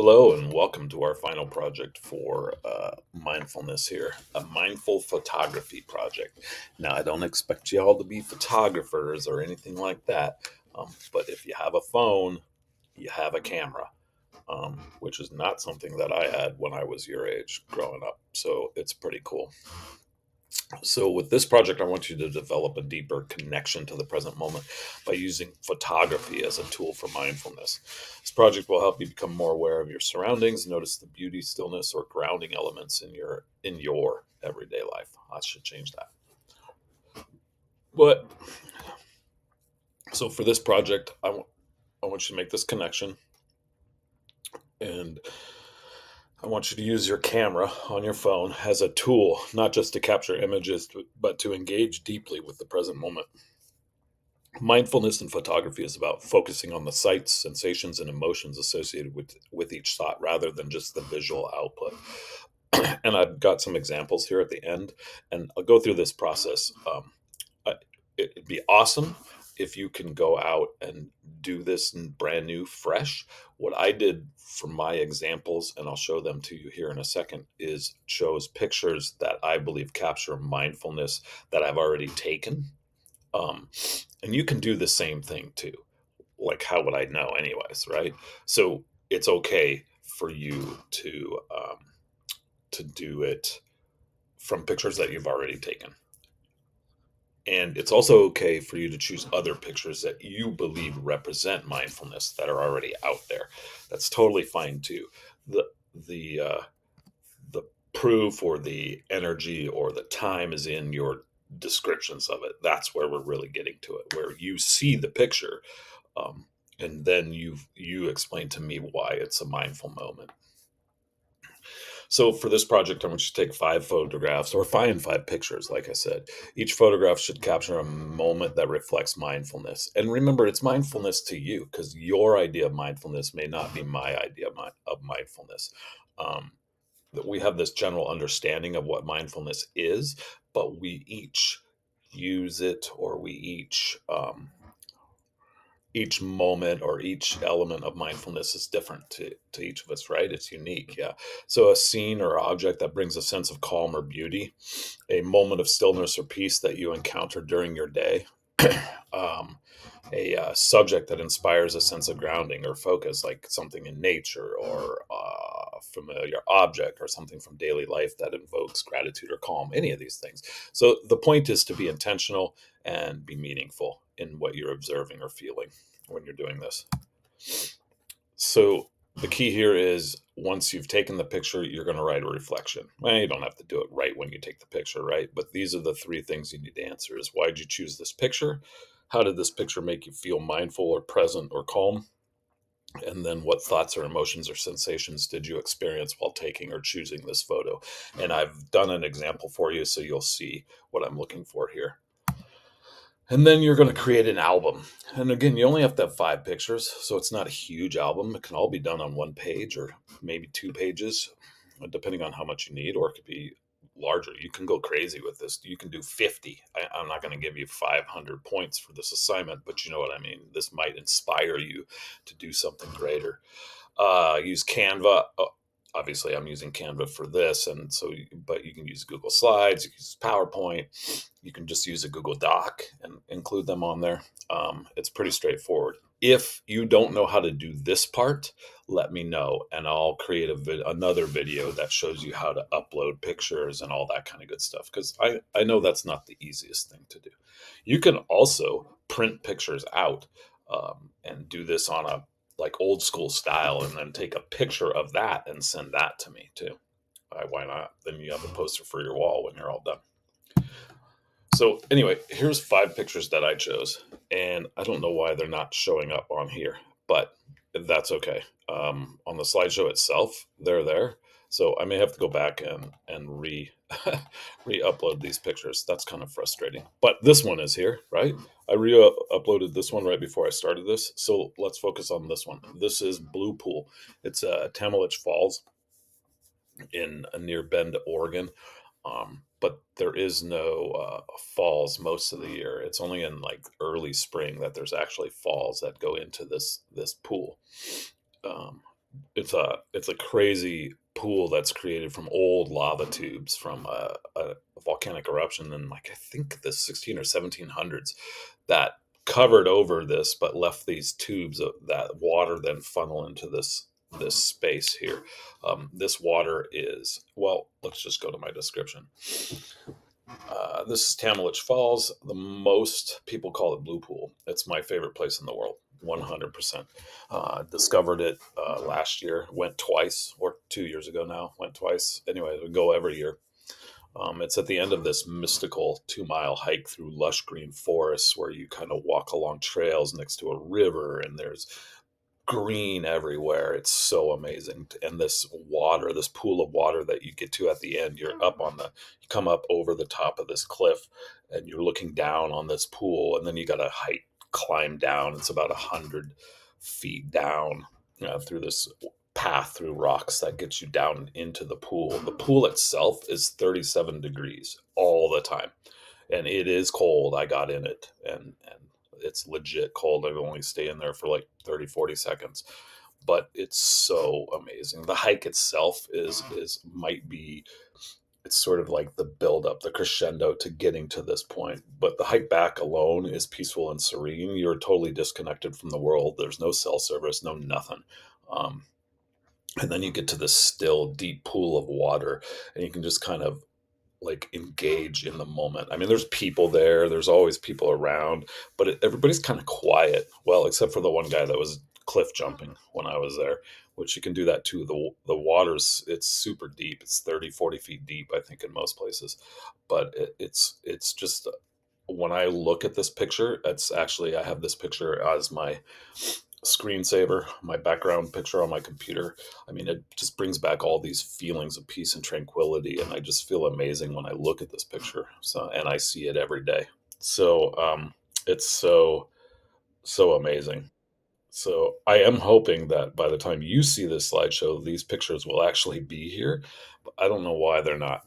Hello and welcome to our final project for mindfulness here, a mindful photography project. Now, I don't expect you all to be photographers or anything like that, but if you have a phone, you have a camera, which is not something that I had when I was your age growing up. So it's pretty cool. So, with this project, I want you to develop a deeper connection to the present moment by using photography as a tool for mindfulness. This project will help you become more aware of your surroundings, notice the beauty, stillness, or grounding elements in your everyday life. I should change that. But so for this project, I want you to make this connection, and I want you to use your camera on your phone as a tool, not just to capture images, but to engage deeply with the present moment. Mindfulness in photography is about focusing on the sights, sensations, and emotions associated with each shot rather than just the visual output. And I've got some examples here at the end, and I'll go through this process. I- It'd be awesome if you can go out and do this brand new, fresh. What I did for my examples, and I'll show them to you here in a second, is chose pictures that I believe capture mindfulness that I've already taken, um, and you can do the same thing too. Like, how would I know, anyways, right? So it's okay for you to do it from pictures that you've already taken, and it's also okay for you to choose other pictures that you believe represent mindfulness that are already out there. That's totally fine too. The the uh, the proof or the energy or the time is in your descriptions of it. That's where we're really getting to it, where you see the picture, um, and then you explain to me why it's a mindful moment. So for this project, I want you to take 5 photographs or find 5 pictures. Like I said, each photograph should capture a moment that reflects mindfulness. And remember, it's mindfulness to you, because your idea of mindfulness may not be my idea of mindfulness. Um, that we have this general understanding of what mindfulness is, but we each use it, or we each moment or each element of mindfulness is different to each of us, right? It's unique. Yeah. So a scene or object that brings a sense of calm or beauty, a moment of stillness or peace that you encounter during your day, um, a subject that inspires a sense of grounding or focus, like something in nature, or a familiar object, or something from daily life that invokes gratitude or calm, any of these things. So the point is to be intentional and be meaningful in what you're observing or feeling when you're doing this. So the key here is, once you've taken the picture, you're going to write a reflection. Well, you don't have to do it right when you take the picture, right? But these are the 3 things you need to answer: is, why did you choose this picture? How did this picture make you feel mindful or present or calm? And then, what thoughts or emotions or sensations did you experience while taking or choosing this photo? And I've done an example for you, so you'll see what I'm looking for here. And then you're going to create an album. And again, you only have to have 5 pictures, so it's not a huge album. It can all be done on 1 page or maybe 2 pages, depending on how much you need, or it could be larger. You can go crazy with this. You can do 50. I'm not going to give you 500 points for this assignment, but you know what I mean. This might inspire you to do something greater. Use Canva. Obviously, I'm using Canva for this, and so, but you can use Google Slides, you can use PowerPoint, you can just use a Google Doc and include them on there. It's pretty straightforward. If you don't know how to do this part, let me know, and I'll create another video that shows you how to upload pictures and all that kind of good stuff. Because I know that's not the easiest thing to do. You can also print pictures out, and do this on a, like, old school style, and then take a picture of that and send that to me too. Why not? Then you have a poster for your wall when you're all done. So anyway, here's 5 pictures that I chose, and I don't know why they're not showing up on here, but that's okay. On the slideshow itself, they're there, so I may have to go back and re-upload these pictures. That's kind of frustrating, but this one is here, right? I re-uploaded this one right before I started this, so let's focus on this one. This is Blue Pool. It's Tamelich Falls in near Bend, Oregon. But there is no falls most of the year. It's only in like early spring that there's actually falls that go into this pool. Um, It's a crazy pool that's created from old lava tubes from a volcanic eruption in, like, I think the 16 or 1700s, that covered over this, but left these tubes of that water then funnel into this space here. This water is, well, let's just go to my description. This is Tamalich Falls. The most people call it Blue Pool. It's my favorite place in the world, 100%. Discovered it last year. Went twice, or 2 years ago now. Went twice. Anyway, we go every year. It's at the end of this mystical 2 mile hike through lush green forests where you kind of walk along trails next to a river, and there's green everywhere. It's so amazing. And this water, this pool of water that you get to at the end, you come up over the top of this cliff and you're looking down on this pool. And then you got to climb down. It's about 100 feet down through this path through rocks that gets you down into the pool. The pool itself is 37 degrees all the time, and it is cold. I got in it, and it's legit cold. I only stay in there for like 30, 40 seconds, but it's so amazing. The hike itself is might be, it's sort of like the build up, the crescendo to getting to this point. But the hike back alone is peaceful and serene. You're totally disconnected from the world. There's no cell service, no nothing. Um, and then you get to this still deep pool of water, and you can just kind of like engage in the moment. I mean, there's people there, there's always people around, but everybody's kind of quiet. Well, except for the one guy that was cliff jumping when I was there, which you can do that too. The water's, it's super deep. It's 30, 40 feet deep, I think, in most places. But it's just, when I look at this picture, it's actually, I have this picture as my screensaver, my background picture on my computer. I mean, it just brings back all these feelings of peace and tranquility, and I just feel amazing when I look at this picture. So, and I see it every day. So, it's so amazing. So, I am hoping that by the time you see this slideshow, these pictures will actually be here. But I don't know why they're not.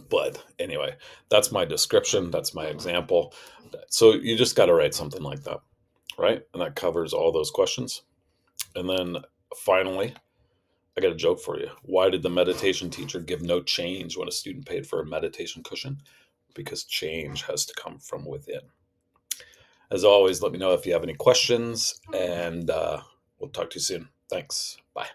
But anyway, that's my description. That's my example. So you just got to write something like that, right? And that covers all those questions. And then finally, I got a joke for you. Why did the meditation teacher give no change when a student paid for a meditation cushion? Because change has to come from within. As always, let me know if you have any questions, and we'll talk to you soon. Thanks. Bye.